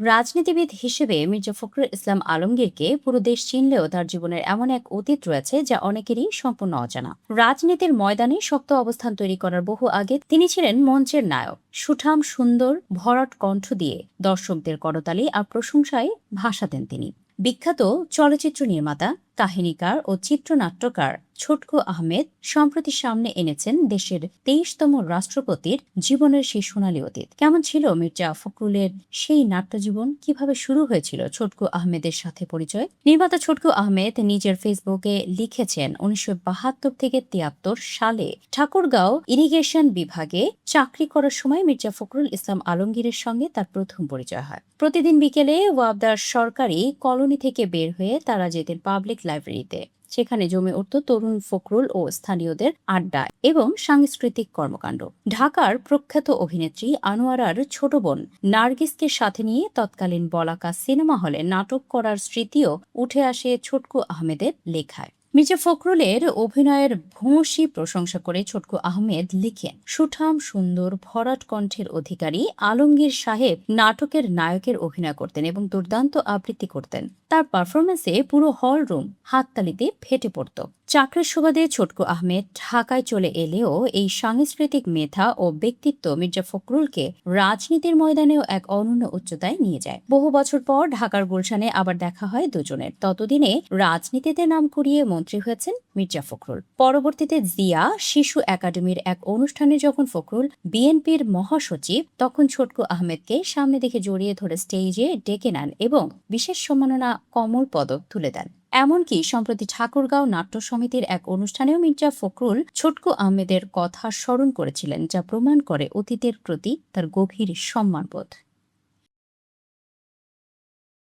রাজনীতিবিদ হিসেবে মির্জা ফখরুল ইসলাম আলমগীরকে পুরো দেশ চিনলেও তার জীবনের এমন এক অতীত রয়েছে যা অনেকেরই সম্পূর্ণ অজানা। রাজনীতির ময়দানে শক্ত অবস্থান তৈরি করার বহু আগে তিনি ছিলেন মঞ্চের নায়ক। সুঠাম সুন্দর ভরাট কণ্ঠ দিয়ে দর্শকদের করতালি আর প্রশংসায় ভাসাতেন তিনি। বিখ্যাত চলচ্চিত্র নির্মাতা, কাহিনীকার ও চিত্রনাট্যকার ছোটকু আহমেদ সম্প্রতি সামনে এনেছেন দেশের ২৩তম রাষ্ট্রপতির জীবনের সেই সোনালী অতীত। কেমন ছিল মির্জা ফখরুলের সেই নাট্যজীবন, কিভাবে শুরু হয়েছিল ছোটকু আহমেদের সাথে পরিচয়? নির্মাতা ছোটকু আহমেদ নিজের ফেসবুকে লিখেছেন, ১৯৭২ থেকে ৭৩ সালে ঠাকুরগাঁও ইরিগেশন বিভাগে চাকরি করার সময় মির্জা ফখরুল ইসলাম আলমগীরের সঙ্গে তার প্রথম পরিচয় হয়। প্রতিদিন বিকেলে ওয়াবদার সরকারি কলোনি থেকে বের হয়ে তারা যেতেন পাবলিক লাইব্রেরিতে। সেখানে জমে উঠত তরুণ ফখরুল ও স্থানীয়দের আড্ডা এবং সাংস্কৃতিক কর্মকাণ্ড। ঢাকার প্রখ্যাত অভিনেত্রী আনোয়ারার ছোট বোন নার্গিসকে সাথে নিয়ে তৎকালীন বলাকা সিনেমা হলে নাটক করার স্মৃতিও উঠে আসে ছোটকু আহমেদের লেখায়। মির্জা ফখরুলের অভিনয়ের ভূয়সী প্রশংসা করে ছোটকু আহমেদ লিখেন, সুঠাম সুন্দর ভরাট কণ্ঠের অধিকারী আলমগীর সাহেব নাটকের নায়কের অভিনয় করতেন এবং দুর্দান্ত আবৃত্তি করতেন। তার পারফরমেন্সে পুরো হল রুম হাততালিতে ফেটে পড়ত। চাকরির সুবাদে ছোটকু আহমেদ ঢাকায় চলে এলেও এই সাংস্কৃতিক মেধা ও ব্যক্তিত্ব মির্জা ফখরুলকে রাজনীতির ময়দানেও এক অনন্য উচ্চতায় নিয়ে যায়। বহু বছর পর ঢাকার গুলশানে আবার দেখা হয় দুজনের। ততদিনে রাজনীতিতে নাম কুড়িয়ে মন্ত্রী হয়েছেন মির্জা ফখরুল। পরবর্তীতে জিয়া শিশু একাডেমির এক অনুষ্ঠানে যখন ফখরুল বিএনপির মহাসচিব, তখন ছোটকু আহমেদকে সামনে দেখে জড়িয়ে ধরে স্টেজে ডেকে নেন এবং বিশেষ সম্মাননা কমল পদক তুলে দেন। এমনকি সম্প্রতি ঠাকুরগাঁও নাট্য সমিতির এক অনুষ্ঠানেও মির্জা ফখরুল ছোটকু আহমেদের কথা স্মরণ করেছিলেন, যা প্রমাণ করে অতীতের প্রতি তার গভীর সম্মানবোধ।